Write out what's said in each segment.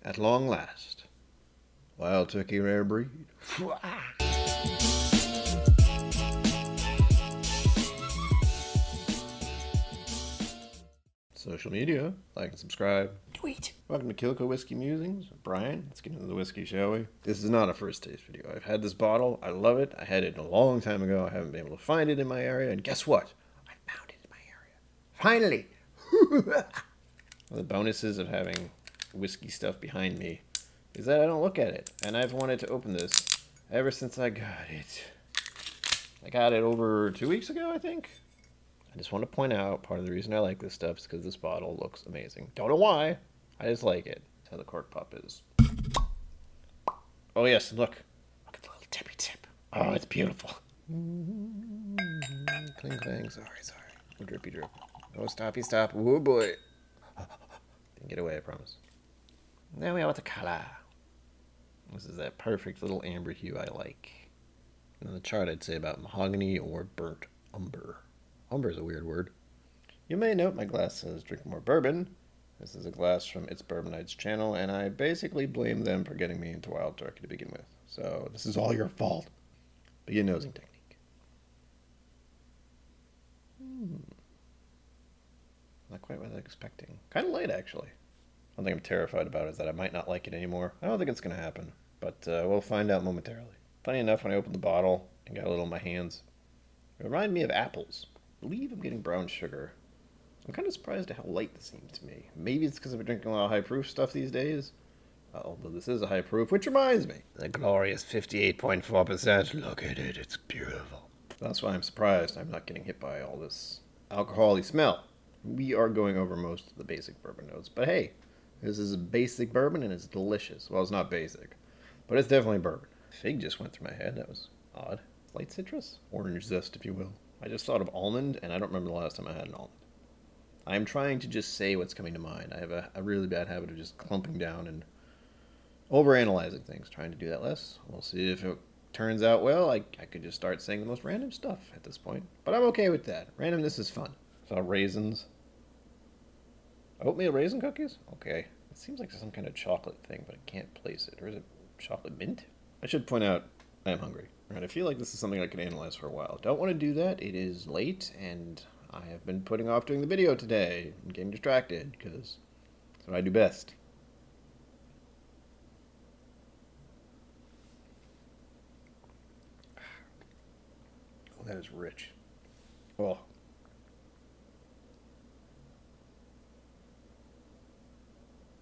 At long last. Wild turkey rare breed. Social media, like and subscribe. Tweet. Welcome to KIllco Whiskey Musings. Brian, let's get into the whiskey, shall we? This is not a first taste video. I've had this bottle. I love it. I had it a long time ago. I haven't been able to find it in my area. And guess what? I found it in my area. Finally! One of the bonuses of having whiskey stuff behind me is that I don't look at it. And I've wanted to open this ever since I got it. I got it over 2 weeks ago, I think. I just want to point out, part of the reason I like this stuff is because this bottle looks amazing. Don't know why. I just like it. That's how the cork pop is. Oh yes, look. Look at the little tippy tip. Oh, it's beautiful. Cling clang. Sorry. Oh, drippy drip. Oh, stoppy stop. Oh boy. Didn't get away, I promise. Now we have the color. This is that perfect little amber hue I like. And on the chart, I'd say about mahogany or burnt umber. Umber is a weird word. You may note my glass says drink more bourbon. This is a glass from It's Bourbon Night's channel, and I basically blame them for getting me into wild turkey to begin with. So this is all your fault. Begin nosing technique. Not quite what I was expecting. Kind of light, actually. One thing I'm terrified about is that I might not like it anymore. I don't think it's going to happen, but we'll find out momentarily. Funny enough, when I opened the bottle and got a little in my hands, it reminded me of apples. I believe I'm getting brown sugar. I'm kind of surprised at how light this seems to me. Maybe it's because I've been drinking a lot of high proof stuff these days. Although this is a high proof, which reminds me. The glorious 58.4%. Look at it, it's beautiful. That's why I'm surprised I'm not getting hit by all this alcohol-y smell. We are going over most of the basic bourbon notes. But hey, this is a basic bourbon and it's delicious. Well, it's not basic, but it's definitely bourbon. Fig just went through my head. That was odd. Light citrus? Orange zest, if you will. I just thought of almond, and I don't remember the last time I had an almond. I'm trying to just say what's coming to mind. I have a really bad habit of just clumping down and overanalyzing things, trying to do that less. We'll see if it turns out well. I could just start saying the most random stuff at this point. But I'm okay with that. Randomness is fun. So raisins. Oatmeal raisin cookies? Okay. It seems like some kind of chocolate thing, but I can't place it. Or is it chocolate mint? I should point out I am hungry. Right, I feel like this is something I could analyze for a while. Don't want to do that. It is late, and I have been putting off doing the video today and getting distracted, because that's what I do best. Oh, that is rich. Oh.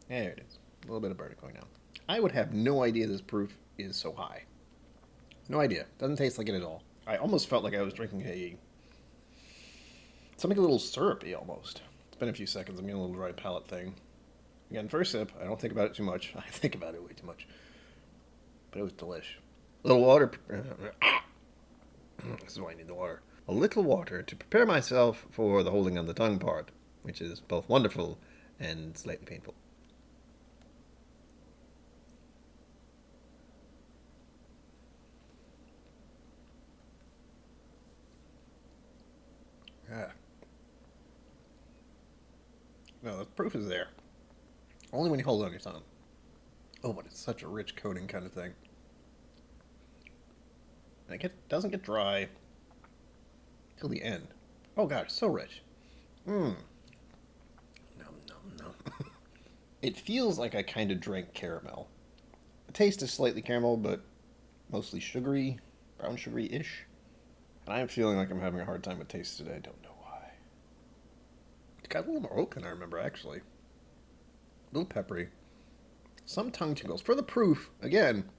There it is. A little bit of burn going down. I would have no idea this proof is so high. No idea. Doesn't taste like it at all. I almost felt like I was drinking something a little syrupy almost. It's been a few seconds. I'm getting a little dry palate thing. Again, first sip. I don't think about it too much. I think about it way too much. But it was delish. A little water. This is why I need the water. A little water to prepare myself for the holding on the tongue part, which is both wonderful and slightly painful. Yeah. No, the proof is there. Only when you hold it on your tongue. Oh, but it's such a rich coating kind of thing. And it doesn't get dry till the end. Oh god, it's so rich. Nom. It feels like I kind of drank caramel. The taste is slightly caramel, but mostly sugary, brown sugary-ish. And I'm feeling like I'm having a hard time with taste today. I don't know why. It's got a little more oak than I remember, actually. A little peppery. Some tongue tingles. For the proof, again,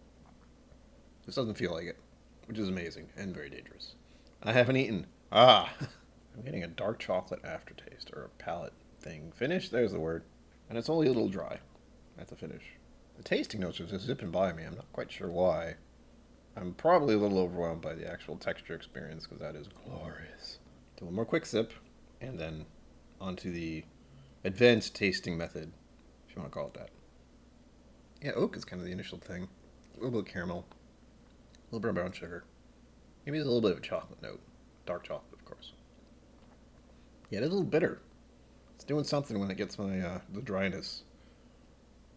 this doesn't feel like it, which is amazing and very dangerous. I haven't eaten. I'm getting a dark chocolate aftertaste, or a palate thing. Finish? There's the word. And it's only a little dry at the finish. The tasting notes are just zipping by me. I'm not quite sure why. I'm probably a little overwhelmed by the actual texture experience, because that is glorious. Do one more quick sip, and then onto the advanced tasting method, if you want to call it that. Yeah, oak is kind of the initial thing. A little bit of caramel, a little bit of brown sugar. Maybe there's a little bit of a chocolate note. Dark chocolate, of course. Yeah, it is a little bitter. It's doing something when it gets my the dryness.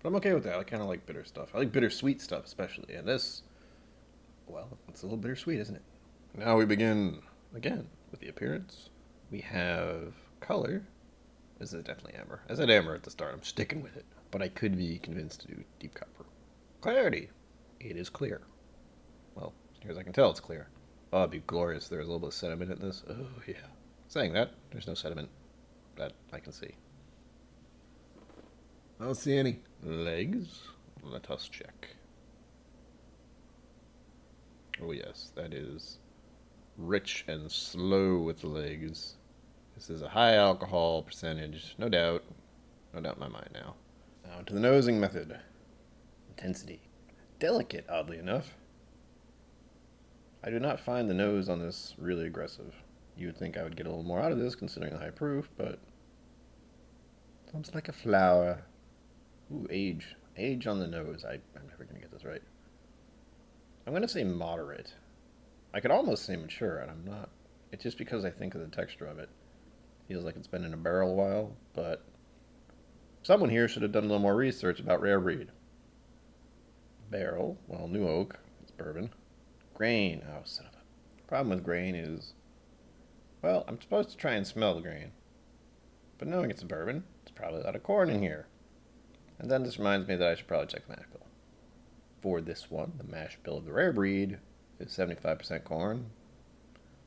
But I'm okay with that. I kind of like bitter stuff. I like bittersweet stuff, especially. And this, well, it's a little bittersweet, isn't it? Now we begin, again, with the appearance. We have color. This is definitely amber. I said amber at the start. I'm sticking with it. But I could be convinced to do deep copper. Clarity. It is clear. Well, as near as I can tell, it's clear. Oh, it'd be glorious if there was a little bit of sediment in this. Oh, yeah. Saying that, there's no sediment that I can see. I don't see any. Legs? Let us check. Oh, yes, that is rich and slow with the legs. This is a high alcohol percentage, no doubt. No doubt in my mind now. Now to the nosing method. Intensity. Delicate, oddly enough. I do not find the nose on this really aggressive. You would think I would get a little more out of this considering the high proof, but sounds like a flower. Ooh, age. Age on the nose. I'm never going to get this right. I'm going to say moderate. I could almost say mature, and I'm not. It's just because I think of the texture of it. Feels like it's been in a barrel a while, but someone here should have done a little more research about rare breed. Barrel, well, new oak, it's bourbon. Grain, oh, son of a. Problem with grain is, well, I'm supposed to try and smell the grain. But knowing it's a bourbon, it's probably a lot of corn in here. And then this reminds me that I should probably check the mash bill. For this one, the mash bill of the rare breed is 75% corn,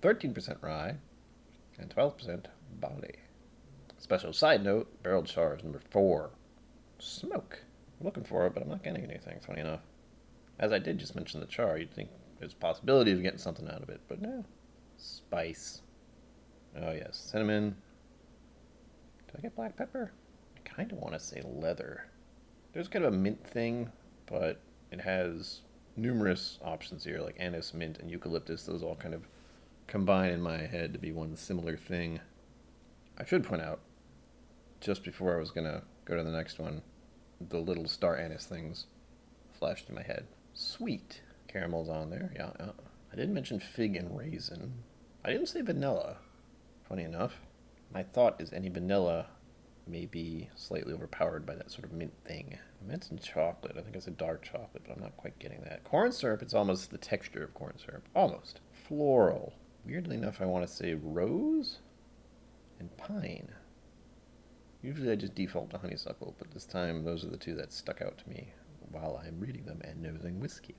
13% rye, and 12% barley. Special side note, barrel char is number 4. Smoke. I'm looking for it, but I'm not getting anything, funny enough. As I did just mention the char, you'd think there's a possibility of getting something out of it, but no. Spice. Oh yes, cinnamon. Did I get black pepper? I kind of want to say leather. There's kind of a mint thing, but it has numerous options here, like anise, mint, and eucalyptus. Those all kind of combine in my head to be one similar thing. I should point out, just before I was going to go to the next one, the little star anise things flashed in my head. Sweet. Caramel's on there, yeah. I didn't mention fig and raisin. I didn't say vanilla, funny enough. My thought is any vanilla may be slightly overpowered by that sort of mint thing. I mentioned chocolate. I think it's a dark chocolate, but I'm not quite getting that. Corn syrup, it's almost the texture of corn syrup. Almost. Floral. Weirdly enough, I want to say rose and pine. Usually I just default to honeysuckle, but this time those are the two that stuck out to me while I'm reading them and nosing whiskey.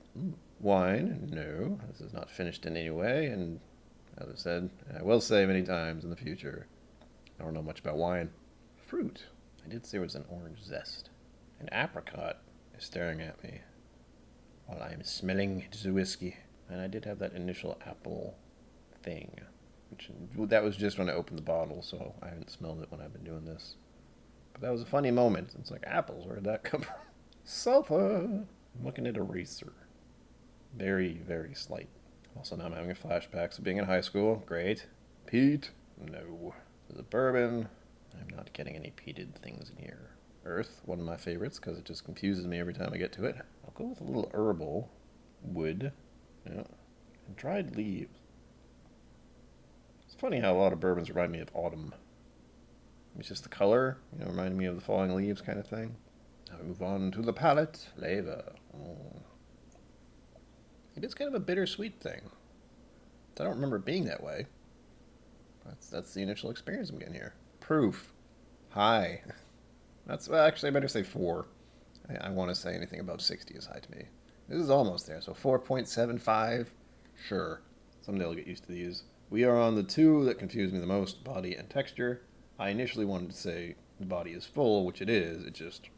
Wine, no. This is not finished in any way, and as I said, and I will say many times in the future, I don't know much about wine. Fruit. I did say it was an orange zest. An apricot is staring at me while I am smelling the whiskey. And I did have that initial apple thing, which that was just when I opened the bottle, so I haven't smelled it when I've been doing this. But that was a funny moment. It's like, apples, where did that come from? Sulfur! I'm looking at eraser. Very, very slight. Also, now I'm having flashbacks of being in high school. Great. Peat? No. This is a bourbon. I'm not getting any peated things in here. Earth, one of my favorites, because it just confuses me every time I get to it. I'll go with a little herbal. Wood. Yeah. And dried leaves. It's funny how a lot of bourbons remind me of autumn. It's just the color, reminding me of the falling leaves kind of thing. Now we move on to the palate. Flavor. It is kind of a bittersweet thing. I don't remember it being that way. That's the initial experience I'm getting here. Proof. High. Actually, I better say 4. I want to say anything above 60 is high to me. This is almost there, so 4.75. Sure. Someday I'll get used to these. We are on the 2 that confuse me the most, body and texture. I initially wanted to say the body is full, which it is. It's just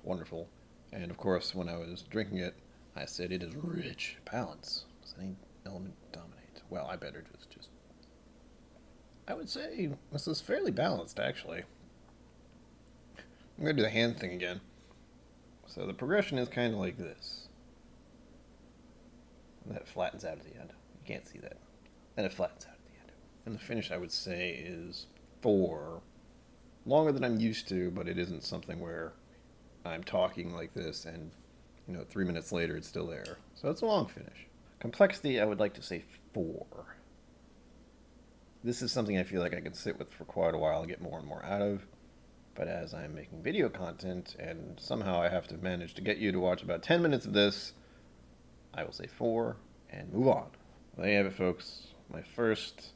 wonderful. And of course, when I was drinking it, I said it is rich. Balance. Does any element dominate? Well, I better just... I would say this is fairly balanced, actually. I'm going to do the hand thing again. So the progression is kind of like this. And that flattens out at the end. You can't see that. Then it flattens out at the end. And the finish, I would say, is 4. Longer than I'm used to, but it isn't something where I'm talking like this and, 3 minutes later it's still there. So it's a long finish. Complexity, I would like to say 4. This is something I feel like I could sit with for quite a while and get more and more out of. But as I'm making video content, and somehow I have to manage to get you to watch about 10 minutes of this, I will say 4 and move on. There you have it, folks. My first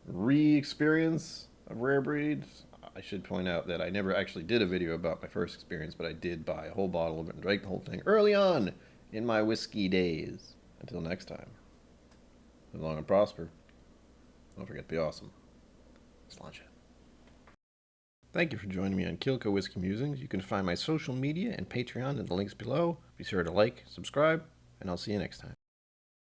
re-experience of rare breeds. I should point out that I never actually did a video about my first experience, but I did buy a whole bottle of it and drank the whole thing early on in my whiskey days. Until next time, live long and prosper. Don't forget to be awesome. Sláinte. Thank you for joining me on KIllco Whiskey Musings. You can find my social media and Patreon in the links below. Be sure to like, subscribe, and I'll see you next time.